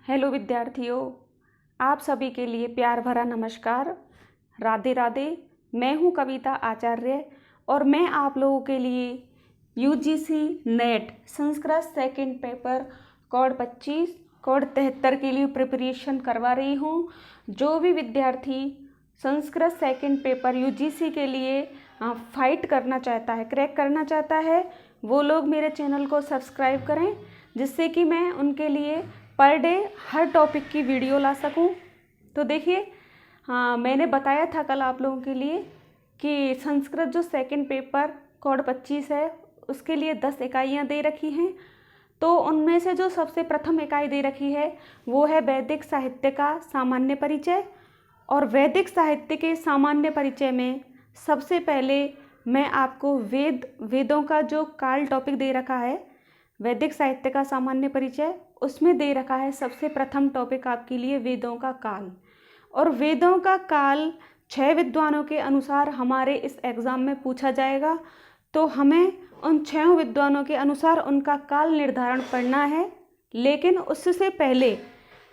Hello विद्यार्थियों, आप सभी के लिए प्यार भरा नमस्कार। राधे राधे। मैं हूं कविता आचार्य और मैं आप लोगों के लिए UGC net Sanskrit second paper code 25 code 73 के लिए प्रिपरेशन करवा रही हूं। जो भी विद्यार्थी संस्कृत सेकंड पेपर यूजीसी के लिए फाइट करना चाहता है, क्रैक करना चाहता है, वो लोग मेरे चैनल को सब्सक्राइब करें, जिससे कि मैं उनके लिए पर डे हर टॉपिक की वीडियो ला सकूं। तो देखिए, मैंने बताया था कल आप लोगों के लिए कि संस्कृत जो सेकंड पेपर कोड 25 है उसके लिए 10 इकाइयाँ दे रखी हैं। तो उनमें से जो सबसे प्रथम इकाई दे रखी है वो है वैदिक साहित्य का सामान्य परिचय। और वैदिक साहित्य के सामान्य परिचय में सबसे पहले मैं आपको वेदों का जो काल टॉपिक दे रखा है, वैदिक साहित्य का सामान्य परिचय, उसमें दे रखा है सबसे प्रथम टॉपिक आपके लिए वेदों का काल। और वेदों का काल 6 विद्वानों के अनुसार हमारे इस एग्ज़ाम में पूछा जाएगा। तो हमें उन 6 विद्वानों के अनुसार उनका काल निर्धारण करना है। लेकिन उससे पहले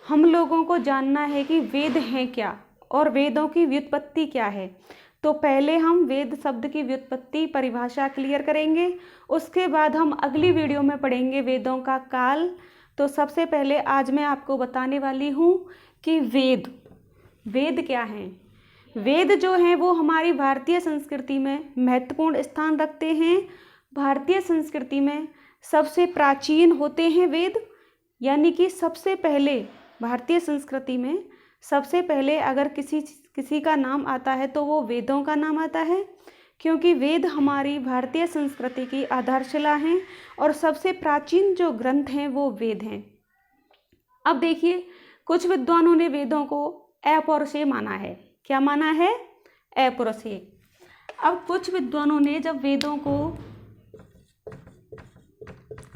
हम लोगों को जानना है कि वेद हैं क्या और वेदों की व्युत्पत्ति क्या है। तो पहले हम वेद शब्द की व्युत्पत्ति परिभाषा क्लियर करेंगे, उसके बाद हम अगली वीडियो में पढ़ेंगे वेदों का काल। तो सबसे पहले आज मैं आपको बताने वाली हूँ कि वेद क्या हैं। वेद जो हैं वो हमारी भारतीय संस्कृति में महत्वपूर्ण स्थान रखते हैं। भारतीय संस्कृति में सबसे प्राचीन होते हैं वेद, यानी कि सबसे पहले भारतीय संस्कृति में सबसे पहले अगर किसी का नाम आता है तो वो वेदों का नाम आता है, क्योंकि वेद हमारी भारतीय संस्कृति की आधारशिला हैं और सबसे प्राचीन जो ग्रंथ हैं वो वेद हैं। अब देखिए, कुछ विद्वानों ने वेदों को अपौरुषेय माना है। क्या माना है? अपौरुषेय। अब कुछ विद्वानों ने जब वेदों को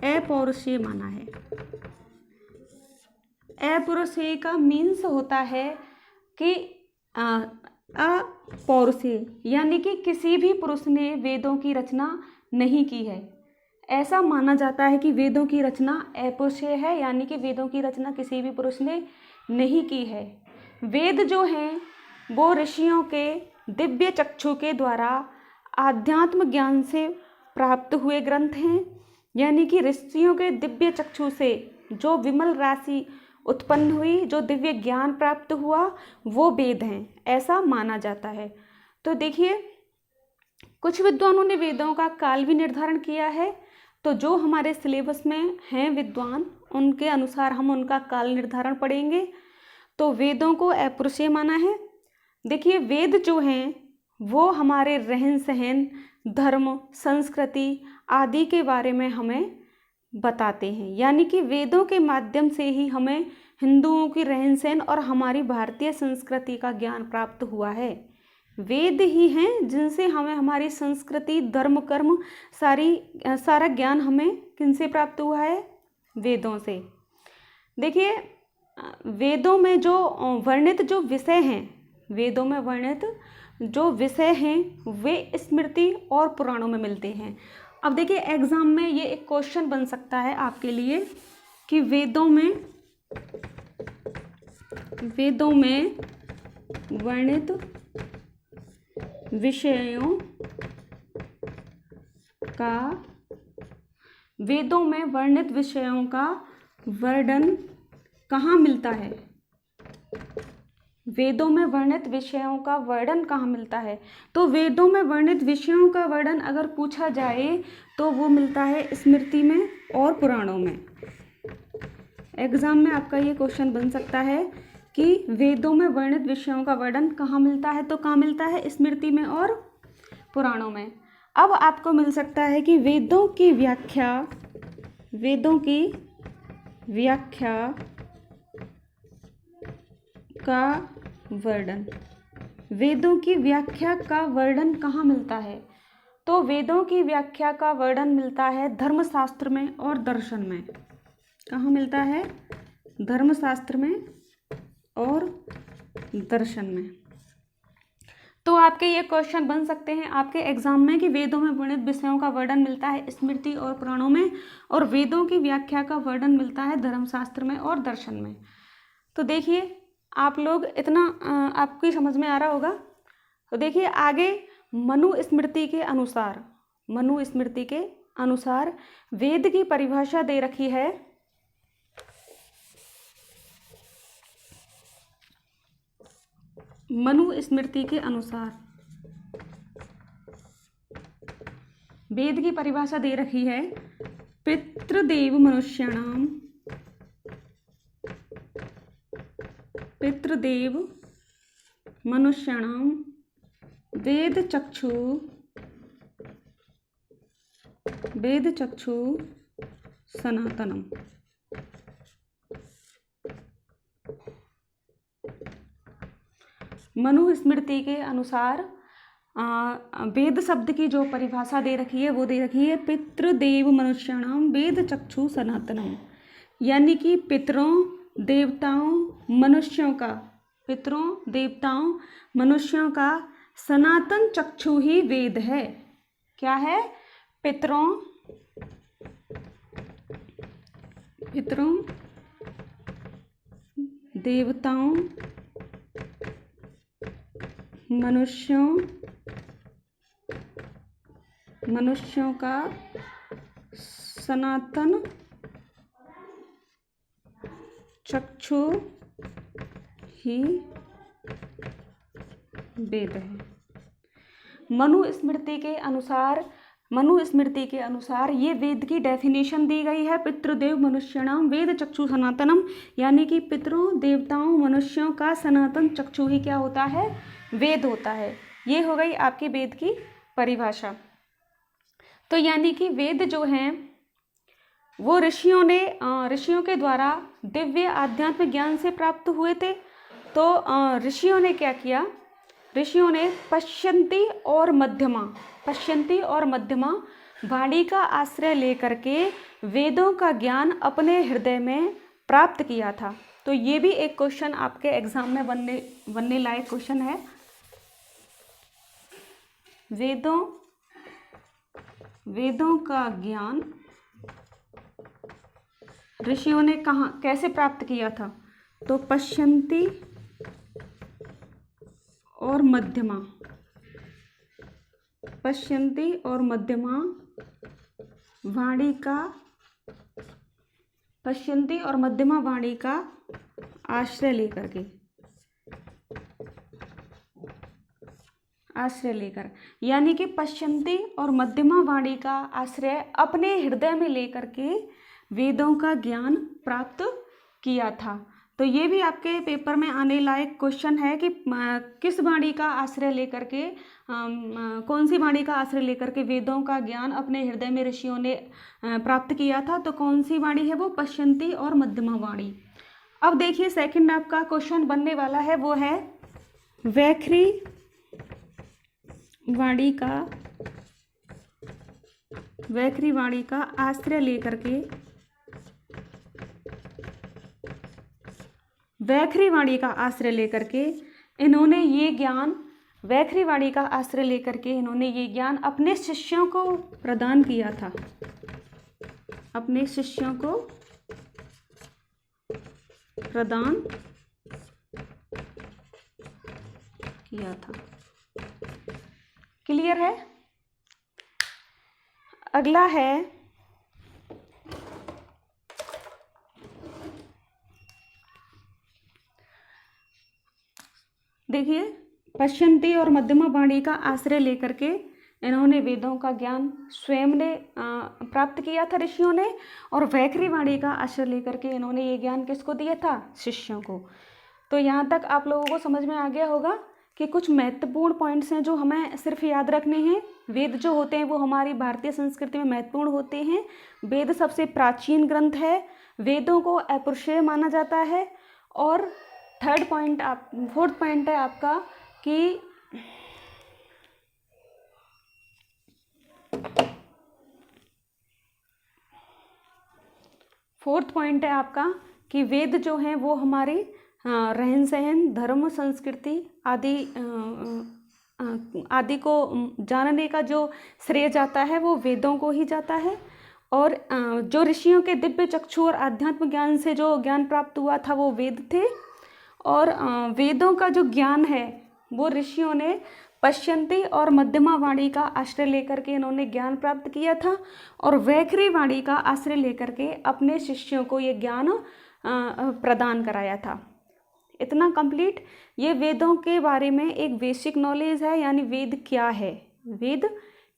अपौरुषेय माना है, अपौरुषेय का मीन्स होता है कि अपौरुषेय, यानी कि किसी भी पुरुष ने वेदों की रचना नहीं की है। ऐसा माना जाता है कि वेदों की रचना अपौरुषेय है, यानी कि वेदों की रचना किसी भी पुरुष ने नहीं की है। वेद जो हैं वो ऋषियों के दिव्य चक्षु के द्वारा आध्यात्म ज्ञान से प्राप्त हुए ग्रंथ हैं, यानी कि ऋषियों के दिव्य चक्षु से जो विमल राशि उत्पन्न हुई, जो दिव्य ज्ञान प्राप्त हुआ, वो वेद हैं, ऐसा माना जाता है। तो देखिए, कुछ विद्वानों ने वेदों का काल भी निर्धारण किया है। तो जो हमारे सिलेबस में हैं विद्वान, उनके अनुसार हम उनका काल निर्धारण पढ़ेंगे। तो वेदों को अपौरुषेय माना है। देखिए, वेद जो हैं वो हमारे रहन सहन, धर्म, संस्कृति आदि के बारे में हमें बताते हैं, यानी कि वेदों के माध्यम से ही हमें हिंदुओं की रहन सहन और हमारी भारतीय संस्कृति का ज्ञान प्राप्त हुआ है। वेद ही हैं जिनसे हमें हमारी संस्कृति, धर्म, कर्म सारा ज्ञान हमें किनसे प्राप्त हुआ है? वेदों से। देखिए, वेदों में जो वर्णित जो विषय हैं, वेदों में वर्णित जो विषय हैं वे स्मृति और पुराणों में मिलते हैं। अब देखिए, एग्जाम में ये एक क्वेश्चन बन सकता है आपके लिए कि वेदों में वर्णित विषयों का वर्णन कहाँ मिलता है? वेदों में वर्णित विषयों का वर्णन कहाँ मिलता है? तो वेदों में वर्णित विषयों का वर्णन अगर पूछा जाए तो वो मिलता है स्मृति में और पुराणों में। एग्जाम में आपका ये क्वेश्चन बन सकता है कि वेदों में वर्णित विषयों का वर्णन कहाँ मिलता है? तो कहाँ मिलता है? स्मृति में और पुराणों में। अब आपको मिल सकता है कि वेदों की व्याख्या का वर्णन, वेदों की व्याख्या का वर्णन कहाँ मिलता है? तो वेदों की व्याख्या का वर्णन मिलता है धर्मशास्त्र में और दर्शन में। कहाँ मिलता है? धर्मशास्त्र में और दर्शन में। तो आपके ये क्वेश्चन बन सकते हैं आपके एग्जाम में कि वेदों में वर्णित विषयों का वर्णन मिलता है स्मृति और पुराणों में, और वेदों की व्याख्या का वर्णन मिलता है धर्मशास्त्र में और दर्शन में। तो देखिए आप लोग इतना आपकी समझ में आ रहा होगा। तो देखिए आगे मनुस्मृति के अनुसार, मनुस्मृति के अनुसार वेद की परिभाषा दे रखी है। मनुस्मृति के अनुसार वेद की परिभाषा दे रखी है, पितृदेव मनुष्याणाम, पितृदेव मनुष्याणाम वेद चक्षु सनातनम। मनुस्मृति के अनुसार वेद शब्द की जो परिभाषा दे रखी है वो दे रखी है पितृदेव मनुष्याणाम वेद चक्षु सनातनम, यानी कि पितरों देवताओं मनुष्यों का, पितरों देवताओं मनुष्यों का सनातन चक्षु ही वेद है। क्या है? पितरों देवताओं मनुष्यों का सनातन चक्षु ही वेद है। मनुस्मृति के अनुसार ये वेद की डेफिनेशन दी गई है, पितृदेव मनुष्याणाम वेद चक्षु सनातनम, यानी कि पितरों देवताओं मनुष्यों का सनातन चक्षु ही क्या होता है? वेद होता है। ये हो गई आपकी वेद की परिभाषा। तो यानी कि वेद जो हैं वो ऋषियों के द्वारा दिव्य आध्यात्मिक ज्ञान से प्राप्त हुए थे। तो ऋषियों ने क्या किया? ऋषियों ने पश्यन्ती और मध्यमा वाणी का आश्रय लेकर के वेदों का ज्ञान अपने हृदय में प्राप्त किया था। तो ये भी एक क्वेश्चन आपके एग्जाम में बनने लायक क्वेश्चन है। वेदों का ज्ञान ऋषियों ने कैसे प्राप्त किया था? तो पश्यन्ती और मध्यमा वाणी का आश्रय लेकर, यानी कि पश्यन्ती और मध्यमा वाणी का आश्रय अपने हृदय में लेकर के वेदों का ज्ञान प्राप्त किया था। तो ये भी आपके पेपर में आने लायक क्वेश्चन है कि किस वाणी का आश्रय लेकर के, कौन सी वाणी का आश्रय लेकर के वेदों का ज्ञान अपने हृदय में ऋषियों ने प्राप्त किया था। तो कौन सी वाणी है वो? पश्यन्ती और मध्यमा वाणी। अब देखिए सेकंड आपका क्वेश्चन बनने वाला है, वो है वैखरी वाणी का आश्रय लेकर के, वैखरी वाणी का आश्रय लेकर के इन्होंने ये ज्ञान अपने शिष्यों को प्रदान किया था। क्लियर है? अगला है देखिए, पश्यन्ती और मध्यमा वाणी का आश्रय लेकर के इन्होंने वेदों का ज्ञान स्वयं ने प्राप्त किया था ऋषियों ने, और वैखरी वाणी का आश्रय लेकर के इन्होंने ये ज्ञान किसको दिया था? शिष्यों को। तो यहाँ तक आप लोगों को समझ में आ गया होगा कि कुछ महत्वपूर्ण पॉइंट्स हैं जो हमें सिर्फ याद रखने हैं। वेद जो होते हैं वो हमारी भारतीय संस्कृति में महत्वपूर्ण होते हैं। वेद सबसे प्राचीन ग्रंथ है, वेदों को अपौरुषेय माना जाता है। और फोर्थ पॉइंट है आपका कि वेद जो हैं वो हमारी रहन सहन, धर्म, संस्कृति आदि को जानने का जो श्रेय जाता है वो वेदों को ही जाता है। और जो ऋषियों के दिव्य चक्षु और आध्यात्म ज्ञान से जो ज्ञान प्राप्त हुआ था वो वेद थे। और वेदों का जो ज्ञान है वो ऋषियों ने पश्यंती और मध्यमा वाणी का आश्रय लेकर के इन्होंने ज्ञान प्राप्त किया था, और वैखरी वाणी का आश्रय लेकर के अपने शिष्यों को ये ज्ञान प्रदान कराया था। इतना कंप्लीट ये वेदों के बारे में एक बेसिक नॉलेज है। यानी वेद क्या है, वेद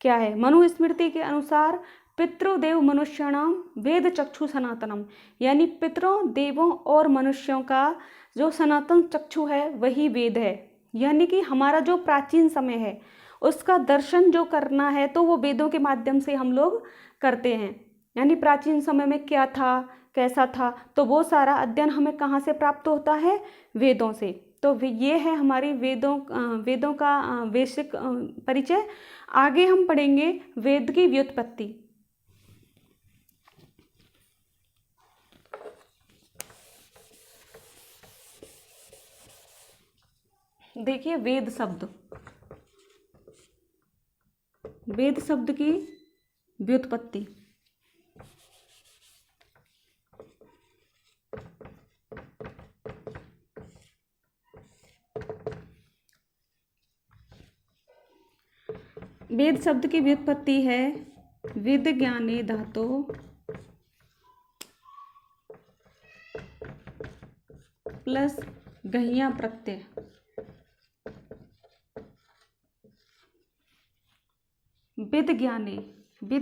क्या है। मनुस्मृति के अनुसार पितृदेव मनुष्याणाम वेद चक्षु सनातनम, यानी पितरों, देवों और मनुष्यों का जो सनातन चक्षु है वही वेद है। यानी कि हमारा जो प्राचीन समय है उसका दर्शन जो करना है तो वो वेदों के माध्यम से हम लोग करते हैं। यानी प्राचीन समय में क्या था, कैसा था, तो वो सारा अध्ययन हमें कहाँ से प्राप्त होता है, वेदों से। तो ये है हमारी वेदों का बेसिक परिचय। आगे हम पढ़ेंगे वेद की व्युत्पत्ति। देखिए वेद शब्द की व्युत्पत्ति। वेद शब्द की व्युत्पत्ति है विद ज्ञाने धातो प्लस गह्या प्रत्यय। विद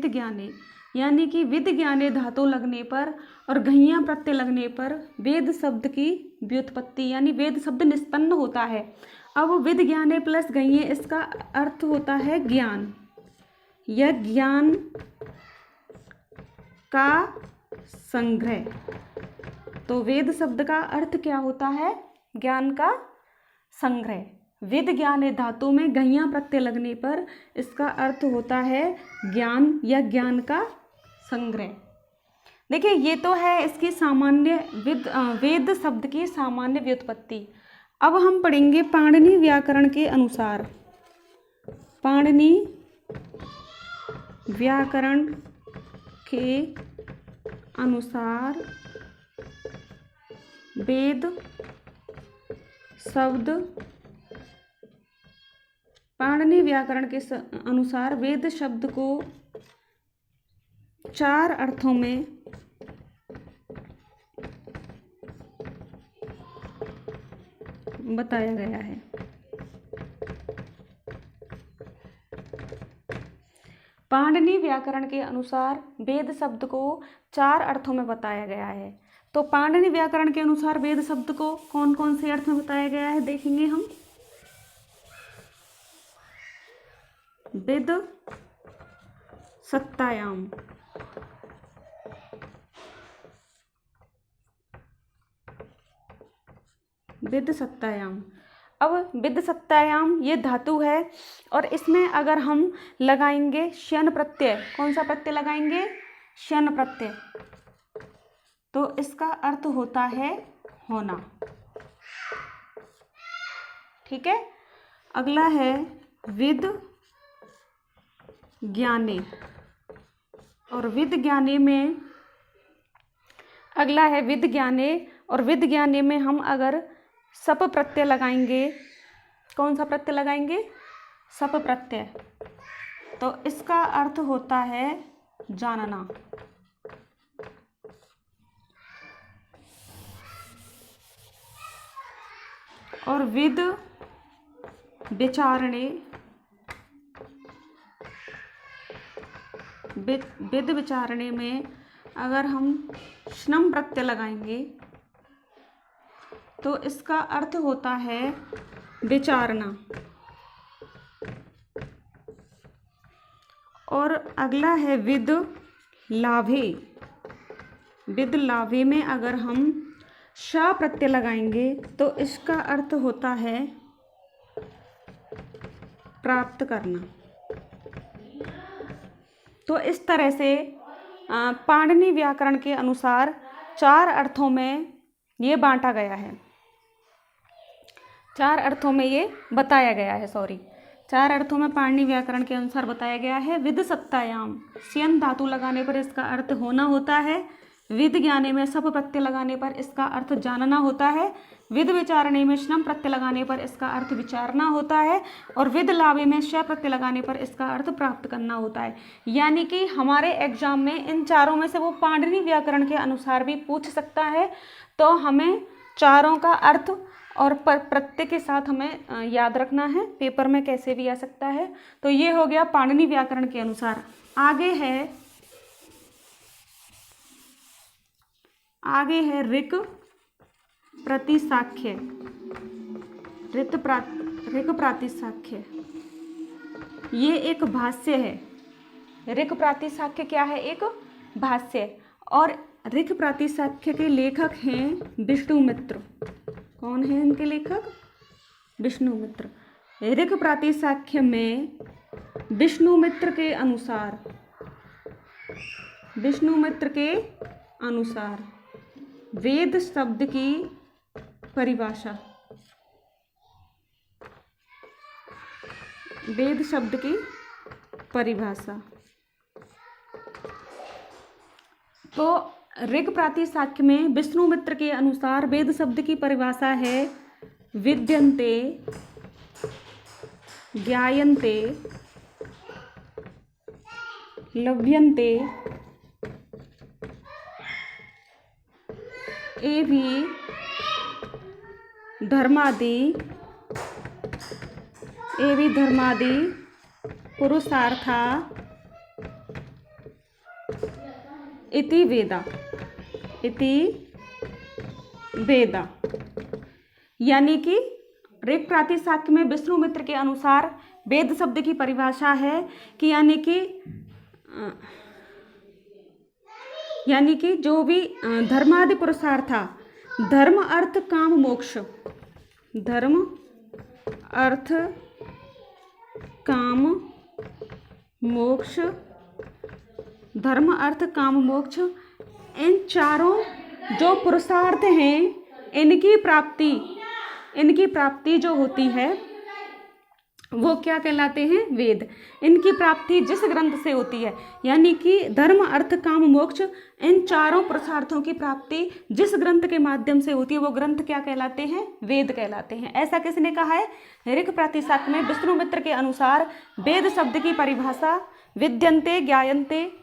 ज्ञाने यानी कि विद ज्ञाने धातु लगने पर और गह्या प्रत्यय लगने पर वेद शब्द की व्युत्पत्ति यानी वेद शब्द निष्पन्न होता है। अब विद ज्ञाने प्लस गह्ये, इसका अर्थ होता है ज्ञान या ज्ञान का संग्रह। तो वेद शब्द का अर्थ क्या होता है, ज्ञान का संग्रह। विद ज्ञाने धातु में गह्या प्रत्यय लगने पर इसका अर्थ होता है ज्ञान या ज्ञान का संग्रह। देखिए ये तो है इसकी सामान्य वेद शब्द की सामान्य व्युत्पत्ति। अब हम पढ़ेंगे पाणिनि व्याकरण के अनुसार। पाणिनि व्याकरण के अनुसार वेद शब्द, पाणिनि व्याकरण के अनुसार वेद शब्द को 4 अर्थों में बताया गया है। पाणिनि व्याकरण के अनुसार वेद शब्द को 4 अर्थों में बताया गया है। तो पाणिनि व्याकरण के अनुसार वेद शब्द को कौन कौन से अर्थ में बताया गया है देखेंगे हम। विद सत्तायाम, विद सत्तायाम। अब विद सत्तायाम ये धातु है और इसमें अगर हम लगाएंगे श्यन प्रत्यय, कौन सा प्रत्यय लगाएंगे, श्यन प्रत्यय, तो इसका अर्थ होता है होना। ठीक है। अगला है विद ज्ञाने, और विद ज्ञाने में अगला है विद ज्ञाने, और विद ज्ञाने में हम अगर सप प्रत्यय लगाएंगे, कौन सा प्रत्यय लगाएंगे, सप प्रत्यय, तो इसका अर्थ होता है जानना। और विद विचारणे, विद विचारणे में अगर हम श्नम प्रत्यय लगाएंगे तो इसका अर्थ होता है विचारना। और अगला है विद लाभे, विद लाभे में अगर हम श प्रत्यय लगाएंगे तो इसका अर्थ होता है प्राप्त करना। तो इस तरह से पाणिनि व्याकरण के अनुसार 4 अर्थों में ये बांटा गया है, 4 अर्थों में ये बताया गया है, 4 अर्थों में पाणिनि व्याकरण के अनुसार बताया गया है। विद सत्तायाम, स्यन धातु लगाने पर इसका अर्थ होना होता है। विद ज्ञाने में सप प्रत्यय लगाने पर इसका अर्थ जानना होता है। विद विचारणे में श्रम प्रत्यय लगाने पर इसका अर्थ विचारना होता है। और विद लाभे में श प्रत्यय लगाने पर इसका अर्थ प्राप्त करना होता है। यानी कि हमारे एग्जाम में इन चारों में से वो पाणिनि व्याकरण के अनुसार भी पूछ सकता है। तो हमें चारों का अर्थ और प्रत्यय के साथ हमें याद रखना है, पेपर में कैसे भी आ सकता है। तो ये हो गया पाणिनि व्याकरण के अनुसार। आगे है ऋक् प्रतिसाख्य। ऋक् प्रातिसाख्य ये एक भाष्य है। ऋक् प्रातिसाख्य क्या है? एक भाष्य। और ऋक् प्रातिसाख्य के लेखक हैं विष्णुमित्र। कौन है इनके लेखक? विष्णुमित्र। ऋक् प्रातिसाख्य में विष्णुमित्र के अनुसार वेद शब्द की परिभाषा, तो ऋक् प्रातिसाख्य में विष्णुमित्र के अनुसार वेद शब्द की परिभाषा है विद्यन्ते, ज्ञायन्ते, लभ्यन्ते, एवि धर्मादि पुरुषार्था इति वेदा। यानी कि ऋक् प्रातिसाख्य में विष्णुमित्र के अनुसार वेद शब्द की परिभाषा है कि यानी कि जो भी धर्मादि पुरुषार्था, धर्म अर्थ काम मोक्ष, इन चारों जो पुरुषार्थ हैं इनकी प्राप्ति जो होती है वो क्या कहलाते हैं? वेद। इनकी प्राप्ति जिस ग्रंथ से होती है, यानी कि धर्म अर्थ काम मोक्ष, इन चारों पुरुषार्थों की प्राप्ति जिस ग्रंथ के माध्यम से होती है वो ग्रंथ क्या कहलाते हैं? वेद कहलाते हैं। ऐसा किसने कहा है? ऋक् प्रातिसाख्य में विष्णुमित्र के अनुसार वेद शब्द की परिभाषा विद्यन्ते, ज्ञायन्ते,